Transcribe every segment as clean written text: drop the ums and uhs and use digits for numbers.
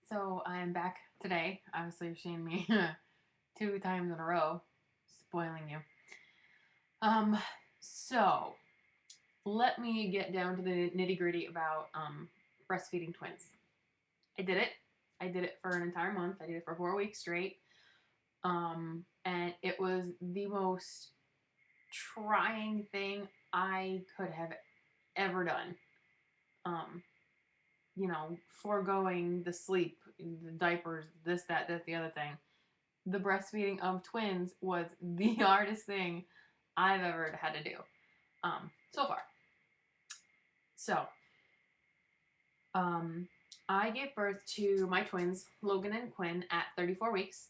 So I'm back today. Obviously, you're seeing me 2 times in a row, spoiling you. Um, so let me get down to the nitty gritty about breastfeeding twins. I did it. I did it for an entire month. I did it for 4 weeks straight. And it was the most trying thing I could have ever done. Um, foregoing the sleep, the diapers, this, that, the other thing. The breastfeeding of twins was the hardest thing I've ever had to do so far. So, I gave birth to my twins, Logan and Quinn, at 34 weeks.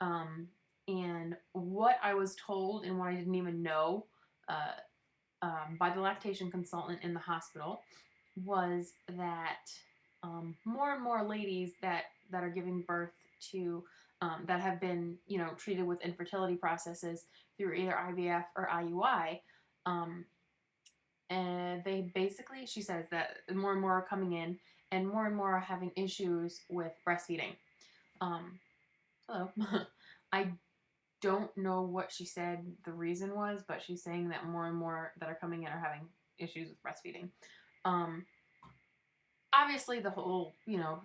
And what I was told and what I didn't even know by the lactation consultant in the hospital was that more and more ladies that are giving birth to that have been treated with infertility processes through either IVF or IUI, and they basically, she says that more and more are coming in and more are having issues with breastfeeding. Hello. I don't know what she said the reason was, but she's saying that more and more that are coming in are having issues with breastfeeding. Obviously the whole,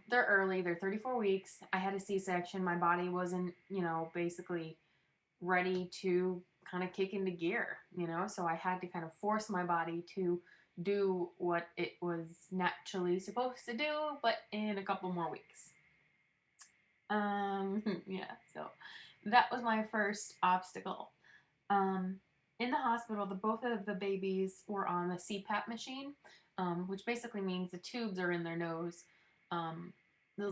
they're early, they're 34 weeks. I had a C-section. My body wasn't, basically ready to kind of kick into gear, so I had to kind of force my body to do what it was naturally supposed to do, but in a couple more weeks. Yeah, so that was my first obstacle. In the hospital, both of the babies were on the CPAP machine, which basically means the tubes are in their nose.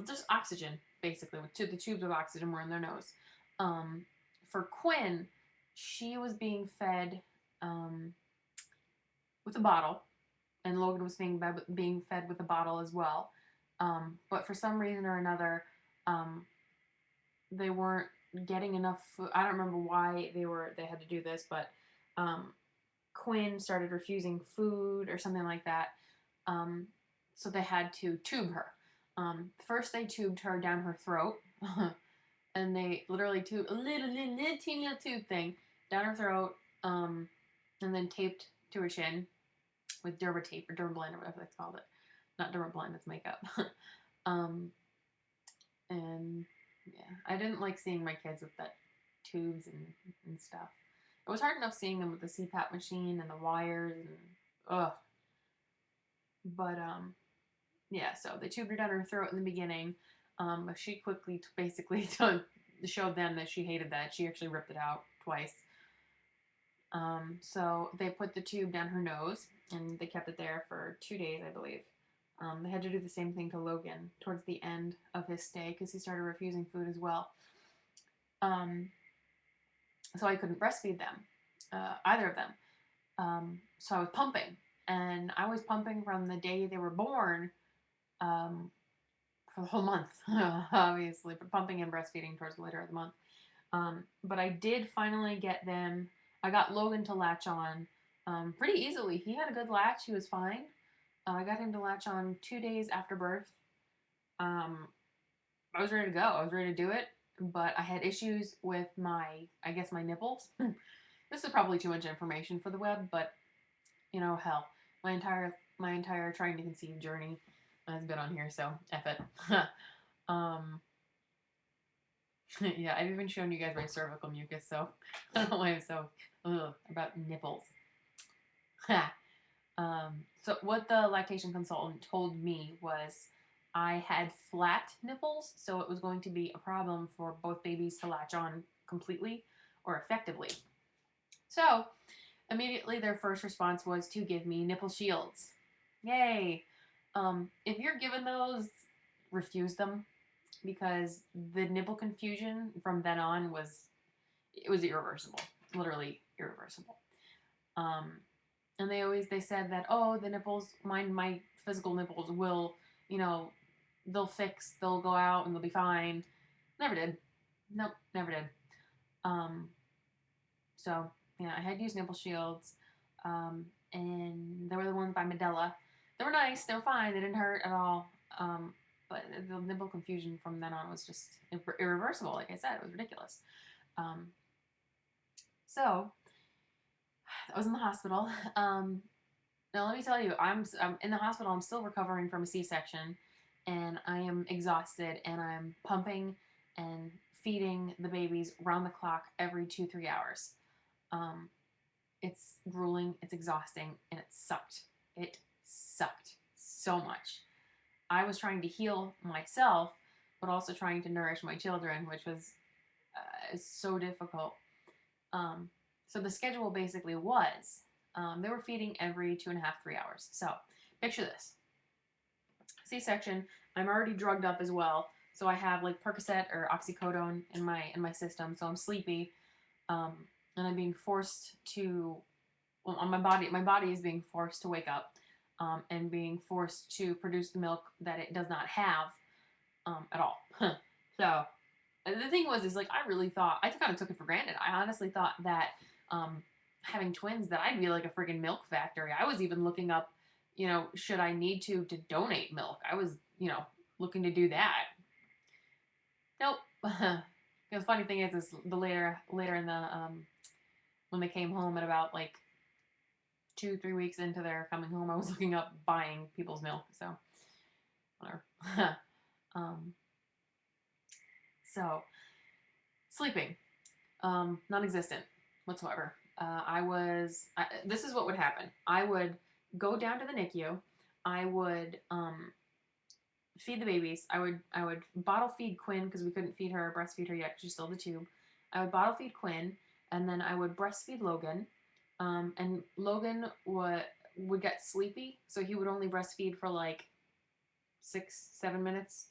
Just oxygen, basically. The tubes of oxygen were in their nose. For Quinn, she was being fed with a bottle, and Logan was being fed with a bottle as well. But for some reason or another, they weren't getting enough food. I don't remember why they had to do this, but Quinn started refusing food or something like that. So they had to tube her. First they tubed her down her throat, and they literally tubed a little teeny little tube thing down her throat, and then taped to her chin with Dermatape or Dermablend or whatever that's called it. Not Dermablend, it's makeup. And yeah, I didn't like seeing my kids with that tubes and stuff. It was hard enough seeing them with the CPAP machine and the wires and ugh. But yeah, so they tubed her down her throat in the beginning. But she quickly basically showed them that she hated that. She actually ripped it out twice. So they put the tube down her nose and they kept it there for 2 days, I believe. They had to do the same thing to Logan towards the end of his stay because he started refusing food as well. So I couldn't breastfeed them, either of them. So I was pumping, and I was pumping from the day they were born for the whole month, obviously, but pumping and breastfeeding towards the later of the month. But I did finally get them. I got Logan to latch on pretty easily. He had a good latch. He was fine. I got him to latch on 2 days after birth. I was ready to go. I was ready to do it, but I had issues with my nipples. This is probably too much information for the web, but hell, my entire trying to conceive journey has been on here, so F it. Yeah, I've even shown you guys my cervical mucus, so I don't know why I'm so about nipples. So what the lactation consultant told me was I had flat nipples, so it was going to be a problem for both babies to latch on completely or effectively. So immediately their first response was to give me nipple shields. Yay! If you're given those, refuse them, because the nipple confusion from then on was irreversible, literally irreversible. And they said that, oh, the nipples, my physical nipples will, they'll go out and they'll be fine. Never did. Nope, never did. So yeah, I had used nipple shields, and they were the ones by Medela. They were nice, they were fine, they didn't hurt at all. but the nipple confusion from then on was just irreversible. Like I said, it was ridiculous. Um, so I was in the hospital. Now let me tell you, I'm in the hospital. I'm still recovering from a C-section, and I am exhausted, and I'm pumping and feeding the babies round the clock every 2-3 hours. Um, it's grueling, it's exhausting, and it sucked. It sucked so much. I was trying to heal myself, but also trying to nourish my children, which was so difficult. Um, so the schedule basically was they were feeding every 2.5-3 hours. So picture this: C-section. I'm already drugged up as well, so I have like Percocet or oxycodone in my system. So I'm sleepy, and I'm being forced to. Well, on my body is being forced to wake up, and being forced to produce the milk that it does not have at all. So the thing was, is like I really thought, I kind of took it for granted. I honestly thought that having twins, that I'd be like a friggin' milk factory. I was even looking up, should I need to donate milk? I was, looking to do that. Nope. The funny thing is the later in the when they came home at about like 2-3 weeks into their coming home, I was looking up buying people's milk. So whatever. um, so sleeping, non-existent whatsoever. This is what would happen. I would go down to the NICU. I would feed the babies. I would bottle feed Quinn because we couldn't feed her, breastfeed her yet because she's still the tube. I would bottle feed Quinn, and then I would breastfeed Logan. And Logan would get sleepy, so he would only breastfeed for like 6-7 minutes.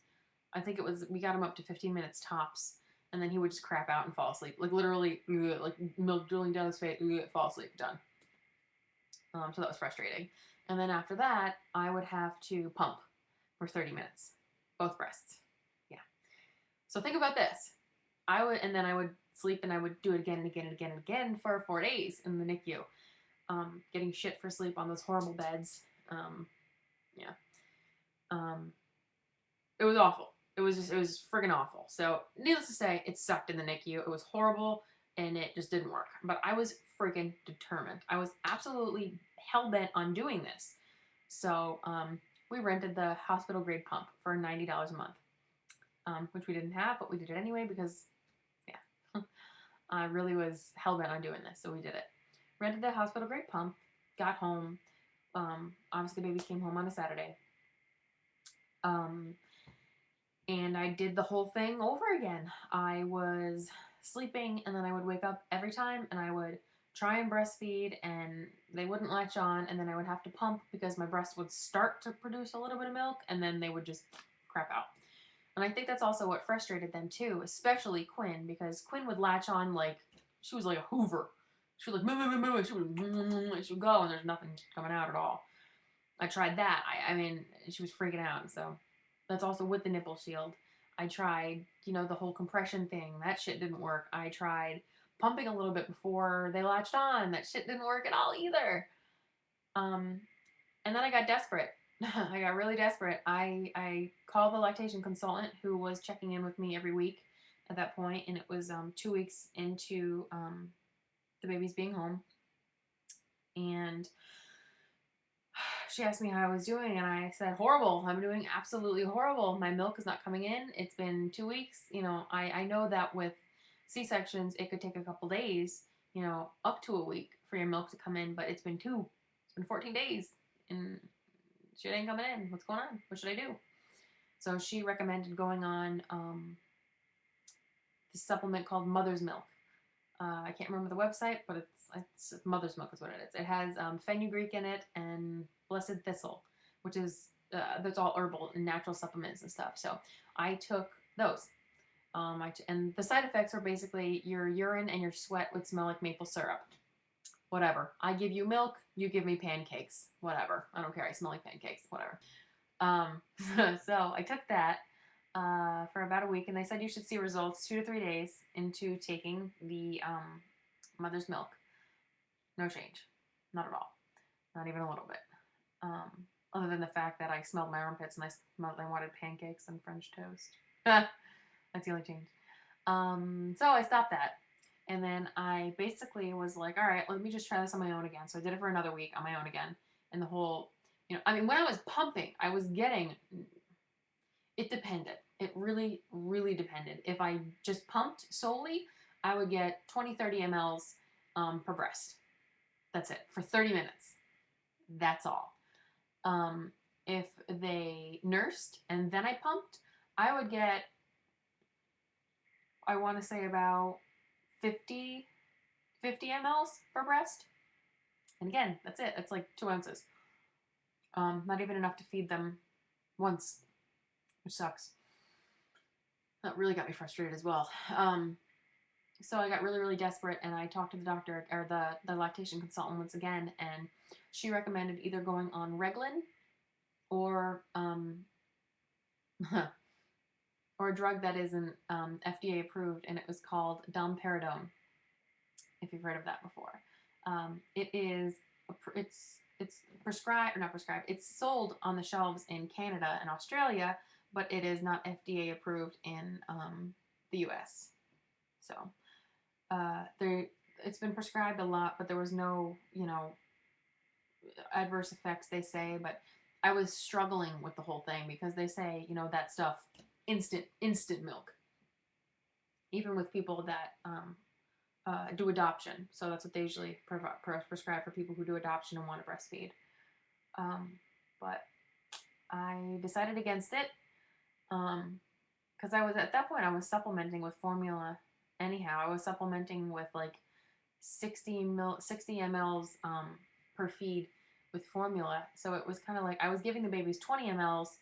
I think we got him up to 15 minutes tops, and then he would just crap out and fall asleep. Like literally, like milk drooling down his face, fall asleep, done. So that was frustrating. And then after that, I would have to pump for 30 minutes, both breasts. Yeah. So think about this. And then I would sleep, and I would do it again and again and again and again for 4 days in the NICU, getting shit for sleep on those horrible beds. Yeah. It was awful. It was friggin' awful. So needless to say, it sucked in the NICU. It was horrible, and it just didn't work. But I was friggin' determined. I was absolutely hell-bent on doing this. So we rented the hospital grade pump for $90 a month, which we didn't have, but we did it anyway because, yeah, I really was hell-bent on doing this. So we did it. Rented the hospital grade pump, got home. Obviously, the babies came home on a Saturday. And I did the whole thing over again. I was sleeping, and then I would wake up every time, and I would try and breastfeed, and they wouldn't latch on, and then I would have to pump because my breast would start to produce a little bit of milk, and then they would just crap out. And I think that's also what frustrated them too, especially Quinn, because Quinn would latch on like she was like a Hoover. She would like moo, she would go, and there's nothing coming out at all. I tried that. I mean, she was freaking out, so that's also with the nipple shield. I tried, the whole compression thing. That shit didn't work. I tried pumping a little bit before they latched on. That shit didn't work at all either. And then I got desperate. I got really desperate. I called the lactation consultant who was checking in with me every week at that point, and it was 2 weeks into the babies being home. And she asked me how I was doing, and I said, horrible. I'm doing absolutely horrible. My milk is not coming in. It's been 2 weeks. I know that with C-sections, it could take a couple days, up to a week for your milk to come in, but it's been 14 days, and shit ain't coming in. What's going on? What should I do? So she recommended going on this supplement called Mother's Milk. I can't remember the website, but it's Mother's Milk is what it is. It has fenugreek in it and blessed thistle, which is that's all herbal and natural supplements and stuff. So I took those. And the side effects are basically your urine and your sweat would smell like maple syrup. Whatever. I give you milk, you give me pancakes. Whatever. I don't care. I smell like pancakes. Whatever. So I took that for about a week, and they said you should see results 2 to 3 days into taking the mother's milk. No change. Not at all. Not even a little bit. other than the fact that I smelled my armpits and I wanted pancakes and French toast. That's the only change. So I stopped that. And then I basically was like, all right, let me just try this on my own again. So I did it for another week on my own again. And the whole, I mean, when I was pumping, I was getting, it depended. It really, really depended. If I just pumped solely, I would get 20, 30 mLs per breast. That's it for 30 minutes. That's all. If they nursed and then I pumped, I would get, I want to say about 50 mLs per breast. And again, that's it. It's like 2 ounces. Not even enough to feed them once, which sucks. That really got me frustrated as well. So I got really, really desperate, and I talked to the doctor, or the lactation consultant once again, and she recommended either going on Reglan or or a drug that isn't FDA approved, and it was called domperidone, if you've heard of that before. It's prescribed, or not prescribed, it's sold on the shelves in Canada and Australia, but it is not FDA approved in the US. So it's been prescribed a lot, but there was no, adverse effects, they say. But I was struggling with the whole thing because they say, that stuff, instant milk, even with people that do adoption. So that's what they usually prescribe for people who do adoption and want to breastfeed. But I decided against it because I was, at that point, I was supplementing with formula anyhow. I was supplementing with like 60 mLs per feed with formula. So it was kind of like I was giving the babies 20 mLs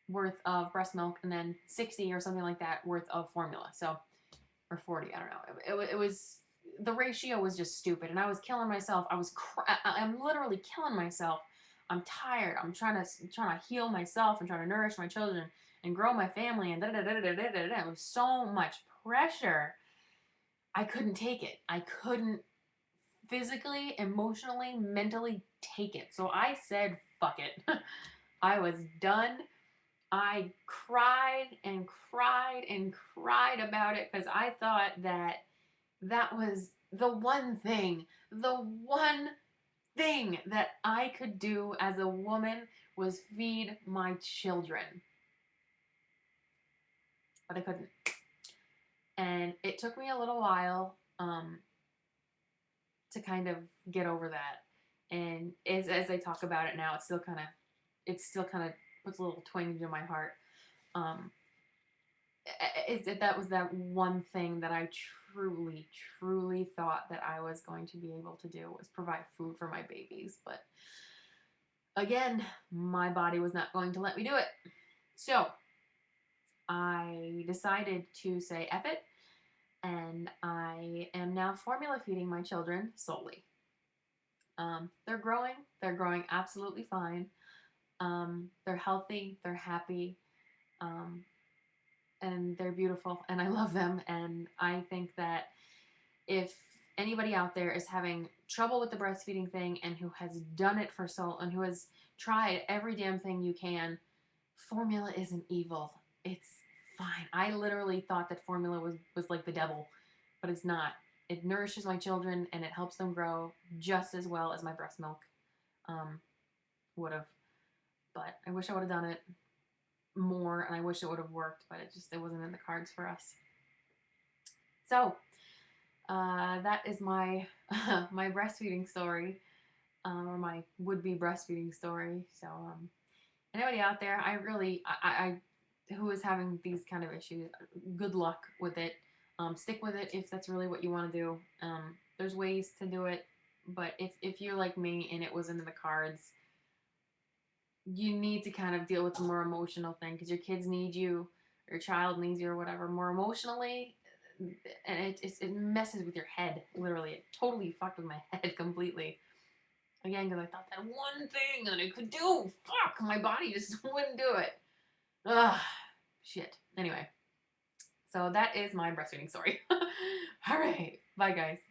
worth of breast milk and then 60 or something like that worth of formula. So, or 40, I don't know. It was, the ratio was just stupid, and I was killing myself. I'm literally killing myself. I'm tired. I'm trying to heal myself and trying to nourish my children and grow my family, and It was so much pressure. I couldn't take it. I couldn't physically, emotionally, mentally take it. So I said, fuck it. I was done. I cried and cried and cried about it because I thought that was the one thing that I could do as a woman was feed my children. But I couldn't. And it took me a little while to kind of get over that. And as I talk about it now, it still kind of puts a little twinge in my heart. That was that one thing that I truly, truly thought that I was going to be able to do, was provide food for my babies. But again, my body was not going to let me do it. So I decided to say F it, and I am now formula feeding my children solely. They're growing absolutely fine. They're healthy, they're happy, and they're beautiful, and I love them. And I think that if anybody out there is having trouble with the breastfeeding thing and who has done it and who has tried every damn thing you can, formula isn't evil. It's fine. I literally thought that formula was like the devil, but it's not. It nourishes my children and it helps them grow just as well as my breast milk would have. But I wish I would have done it more, and I wish it would have worked, but it wasn't in the cards for us. So that is my my breastfeeding story, or my would-be breastfeeding story. So anybody out there, I who is having these kind of issues, good luck with it. Stick with it if that's really what you want to do. There's ways to do it, but if you're like me and it wasn't in the cards, you need to kind of deal with the more emotional thing, because your kids need you, or your child needs you, or whatever, more emotionally, and it messes with your head. Literally, it totally fucked with my head completely. Again, because I thought that one thing that I could do, fuck, my body just wouldn't do it. Ugh, shit. Anyway, so that is my breastfeeding story. All right, bye guys.